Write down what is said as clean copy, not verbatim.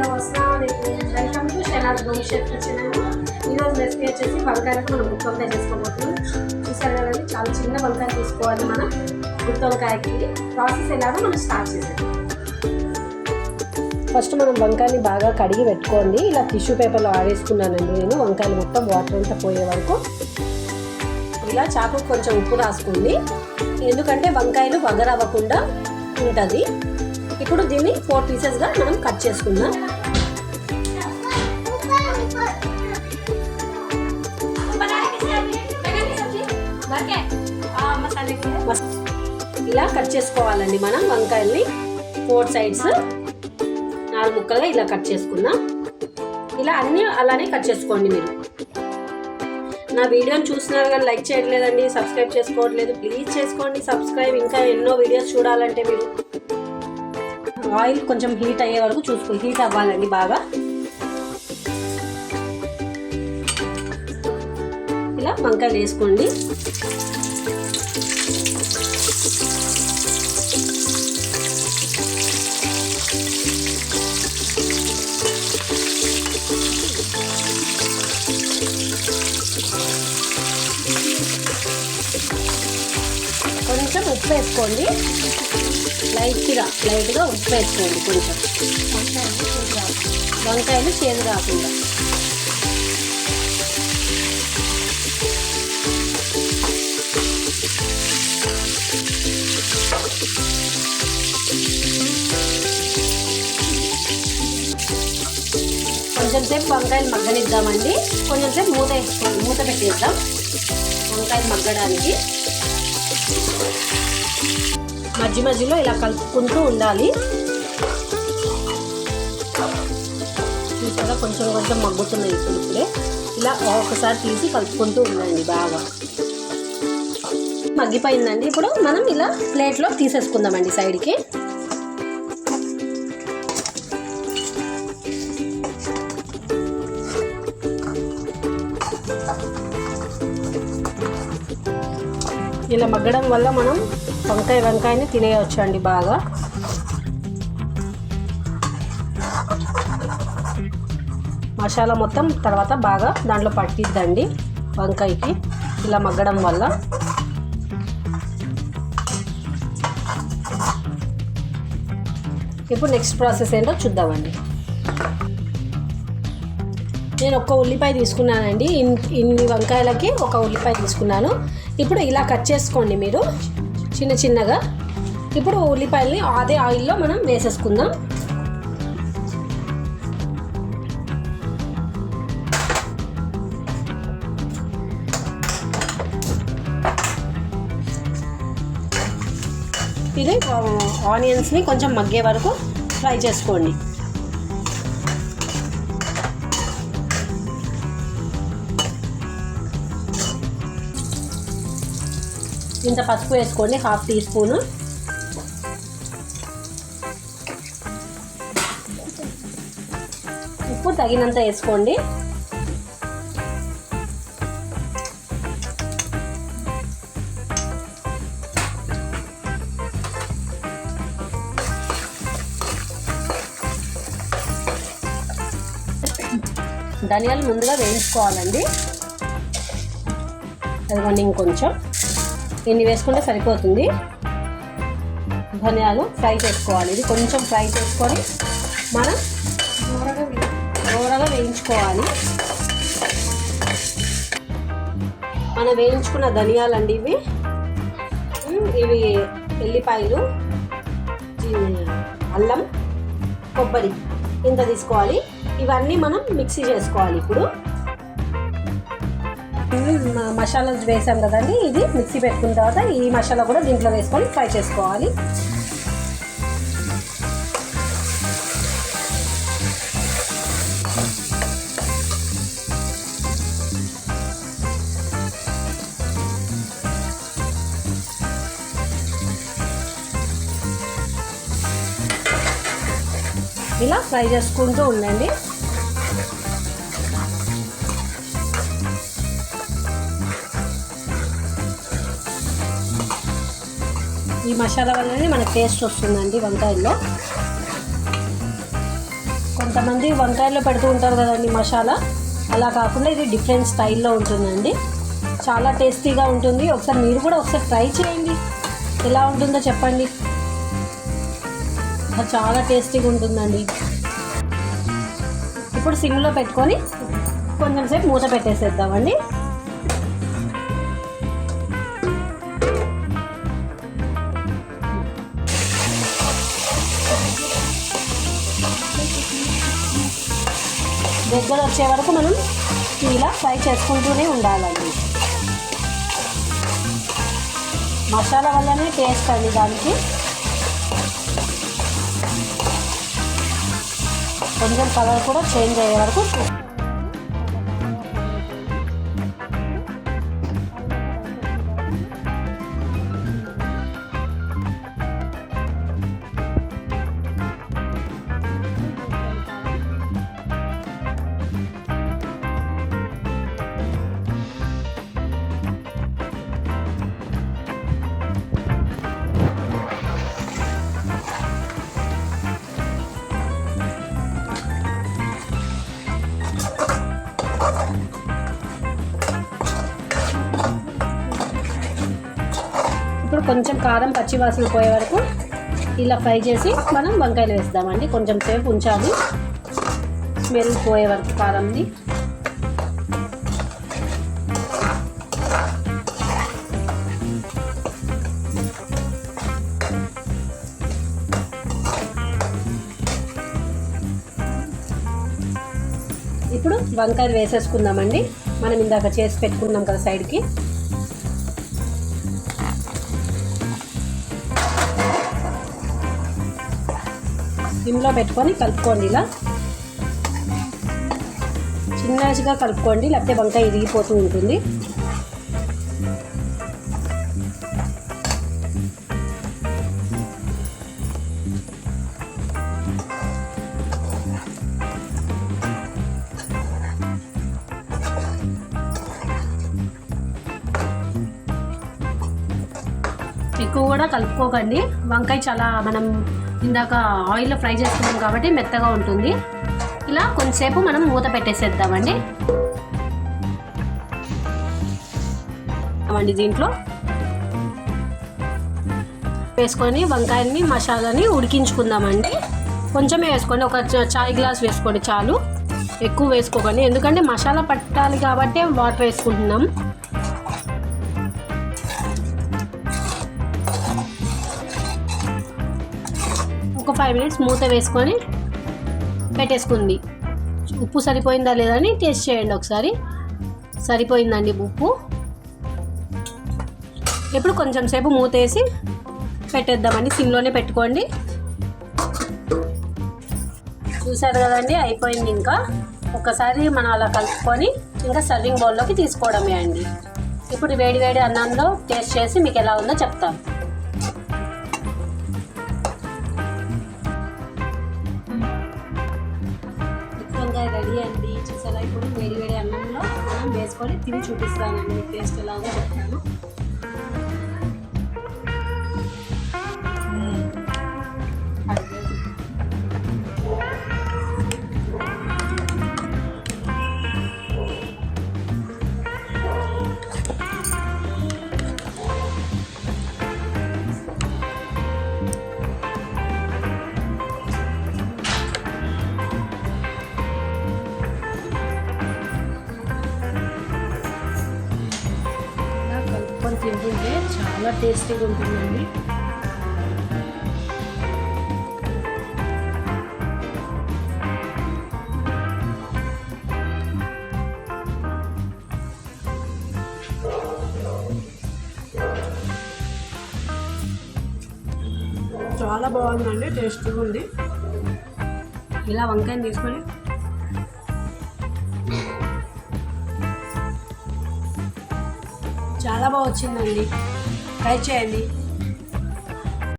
Hello అస్సలాము welcome to Shehnaz home chef kitchen. ఈరోజు recipe వచ్చేసి వంకాయలకు మనం గుత్తి వంకాయ చేసుకోబోతున్నాం. చూసారు కదండి, చాలా చిన్న వంకాయ తీసుకోవాలి మనం గుత్తి వంకాయకి. ప్రాసెస్ ఎలాగో మనం స్టార్ట్ చేసేది. ఫస్ట్ మనం వంకాయని బాగా కడిగి పెట్టుకోండి. ఇలా టిష్యూ పేపర్లో ఆడేసుకున్నానండి నేను, వంకాయలు మొత్తం వాటర్ అంతా పోయే వరకు. ఇలా చాకు కొంచెం ఉప్పు రాసుకోండి, ఎందుకంటే వంకాయలు వగరవ్వకుండా ఉంటుంది. ఇప్పుడు దీన్ని 4 పీసెస్గా మనం కట్ చేసుకుందాం. ఇలా కట్ చేసుకోవాలండి మనం వంకాయల్ని 4 సైడ్స్ 4 ముక్కలుగా ఇలా కట్ చేసుకుందాం. ఇలా అన్నీ అలానే కట్ చేసుకోండి. మీరు నా వీడియోని చూస్తున్నారు కానీ లైక్ చేయట్లేదండి, సబ్స్క్రైబ్ చేసుకోవట్లేదు. ప్లీజ్ చేసుకోండి సబ్స్క్రైబ్. ఇంకా ఎన్నో వీడియోస్ చూడాలంటే మీరు ఆయిల్ కొంచెం హీట్ అయ్యే వరకు హీట్ అవ్వాలండి బాగా. ఇలా వంకాయలు వేసుకోండి. కొంచెం ఉప్పు వేసుకోండి, లైట్గా ఉప్పు వేసుకోండి కొంచెం, వంకాయలు చేదు రాకుండా. కొంచెం సేపు వంకాయలు మగ్గనిద్దామండి. కొంచెం సేపు మూత పెట్టేద్దాం వంకాయలు మగ్గడానికి. మధ్యలో ఇలా కలుపుకుంటూ ఉండాలి. చూసారా, కొంచెం మగ్గుతున్నాయి ఇప్పుడే. ఇలా ఒకసారి తీసి కలుపుకుంటూ ఉండండి బాగా. మగ్గిపోయిందండి. ఇప్పుడు మనం ఇలా ప్లేట్లో తీసేసుకుందామండి సైడ్కి. ఇలా మగ్గడం వల్ల మనం వంకాయని తినేయవచ్చు అండి బాగా. మసాలా మొత్తం తర్వాత బాగా దాంట్లో పట్టిద్దండి వంకాయకి ఇలా మగ్గడం వల్ల. ఇప్పుడు నెక్స్ట్ ప్రాసెస్ ఏంటో చూద్దామండి. నేను ఒక్క ఉల్లిపాయ తీసుకున్నానండి. ఇన్ని వంకాయలకి ఒక ఉల్లిపాయ తీసుకున్నాను. ఇప్పుడు ఇలా కట్ చేసుకోండి మీరు చిన్నగా. ఇప్పుడు ఉల్లిపాయల్ని అదే ఆయిల్లో మనం వేసేసుకుందాం. ఇది ఆనియన్స్ని కొంచెం మగ్గే వరకు ఫ్రై చేసుకోండి. ఇంత పసుపు వేసుకోండి, 1/2 టీ స్పూను. ఉప్పు తగినంత వేసుకోండి. ధనియాలు ముందుగా వేయించుకోవాలండి. అదిగోండి ఇంకొంచెం, ఇన్ని వేసుకుంటే సరిపోతుంది. ధనియాలు ఫ్రై చేసుకోవాలి. ఇది కొంచెం ఫ్రై చేసుకొని మనం దూరగా వేయించుకోవాలి. మనం వేయించుకున్న ధనియాలు అండి ఇవి ఎల్లిపాయలు, అల్లం, కొబ్బరి ఇంత తీసుకోవాలి. ఇవన్నీ మనం మిక్సీ చేసుకోవాలి. ఇప్పుడు మసాలా వేసాం కదండి, ఇది మిక్సీ పెట్టుకున్న తర్వాత ఈ మసాలా కూడా దీంట్లో వేసుకొని ఫ్రై చేసుకోవాలి. ఇలా ఫ్రై చేసుకుంటూ ఉండండి. ఈ మసాలా వల్లనే మనకు టేస్ట్ వస్తుందండి వంకాయల్లో. కొంతమంది వంకాయల్లో పెడుతూ ఉంటారు కదండి మసాలా, అలా కాకుండా ఇది డిఫరెంట్ స్టైల్లో ఉంటుందండి. చాలా టేస్టీగా ఉంటుంది. ఒకసారి మీరు కూడా ఒకసారి ట్రై చేయండి, ఎలా ఉంటుందో చెప్పండి. చాలా టేస్టీగా ఉంటుందండి. ఇప్పుడు సిమ్లో పెట్టుకొని కొంచెం సేపు మూత పెట్టేసేద్దామండి. దగ్గర వచ్చే వరకు మనం ఇలా ఫ్రై చేసుకుంటూనే ఉండాలండి. మసాలా వల్లనే టేస్ట్ అండి దానికి. కొంచెం కలర్ కూడా చేంజ్ అయ్యే వరకు ఇప్పుడు కొంచెం కారం పచ్చివాసన పోయే వరకు ఇలా ఫ్రై చేసి మనం వంకాయలు వేస్తామండి. కొంచెం సేపు ఉంచాలి స్మెల్ పోయే వరకు కారంది. ఇప్పుడు వంకాయలు వేసేసుకుందామండి. మనం ఇందాక చేసి పెట్టుకున్నాం కదా సైడ్కి. సిమ్లో పెట్టుకొని కలుపుకోండి. ఇలా చిన్నగా కలుపుకోండి, లేకపోతే వంకాయ ఇరిగిపోతూ ఉంటుంది. ఎక్కువ కూడా కలుపుకోకండి. వంకాయ చాలా మనం ఇందాక ఆయిల్లో ఫ్రై చేసుకున్నాం కాబట్టి మెత్తగా ఉంటుంది. ఇలా కొంచెంసేపు మనం మూత పెట్టేసేద్దామండి. దీంట్లో వేసుకొని వంకాయని మసాలాని ఉడికించుకుందామండి. కొంచెమే వేసుకోండి, ఒక చాయ్ గ్లాస్ వేసుకోండి చాలు, ఎక్కువ వేసుకోకండి. ఎందుకంటే మసాలా పట్టాలి కాబట్టి వాటర్ వేసుకుంటున్నాం. ఒక 5 minutes మూత వేసుకొని పెట్టేసుకుంది. ఉప్పు సరిపోయిందా లేదా అని టేస్ట్ చేయండి ఒకసారి. సరిపోయిందండి ఉప్పు. ఇప్పుడు కొంచెం సేపు మూత వేసి పెట్టేద్దామండి. సిమ్లోనే పెట్టుకోండి. చూసారు కదండి, అయిపోయింది. ఇంకా ఒకసారి మనం అలా కలుపుకొని ఇంకా సర్వింగ్ బౌల్లోకి తీసుకోవడమే అండి. ఇప్పుడు వేడి వేడి అన్నంలో టేస్ట్ చేసి మీకు ఎలా ఉందో చెప్తాను. రెడీ అండి. చూసారా, ఇప్పుడు వేడి వేడి అన్నంలో మనం వేసుకొని తిని చూపిస్తానండి. టేస్ట్ ఎలా ఉందో చెప్తాను. తింటుంటే చాలా టేస్టీగా ఉంటుందండి. చాలా బాగుందండి, టేస్టీగా ఉంది. ఇలా వంకాయని తీసుకొని చాలా బాగా వచ్చిందండి. ట్రై చేయండి.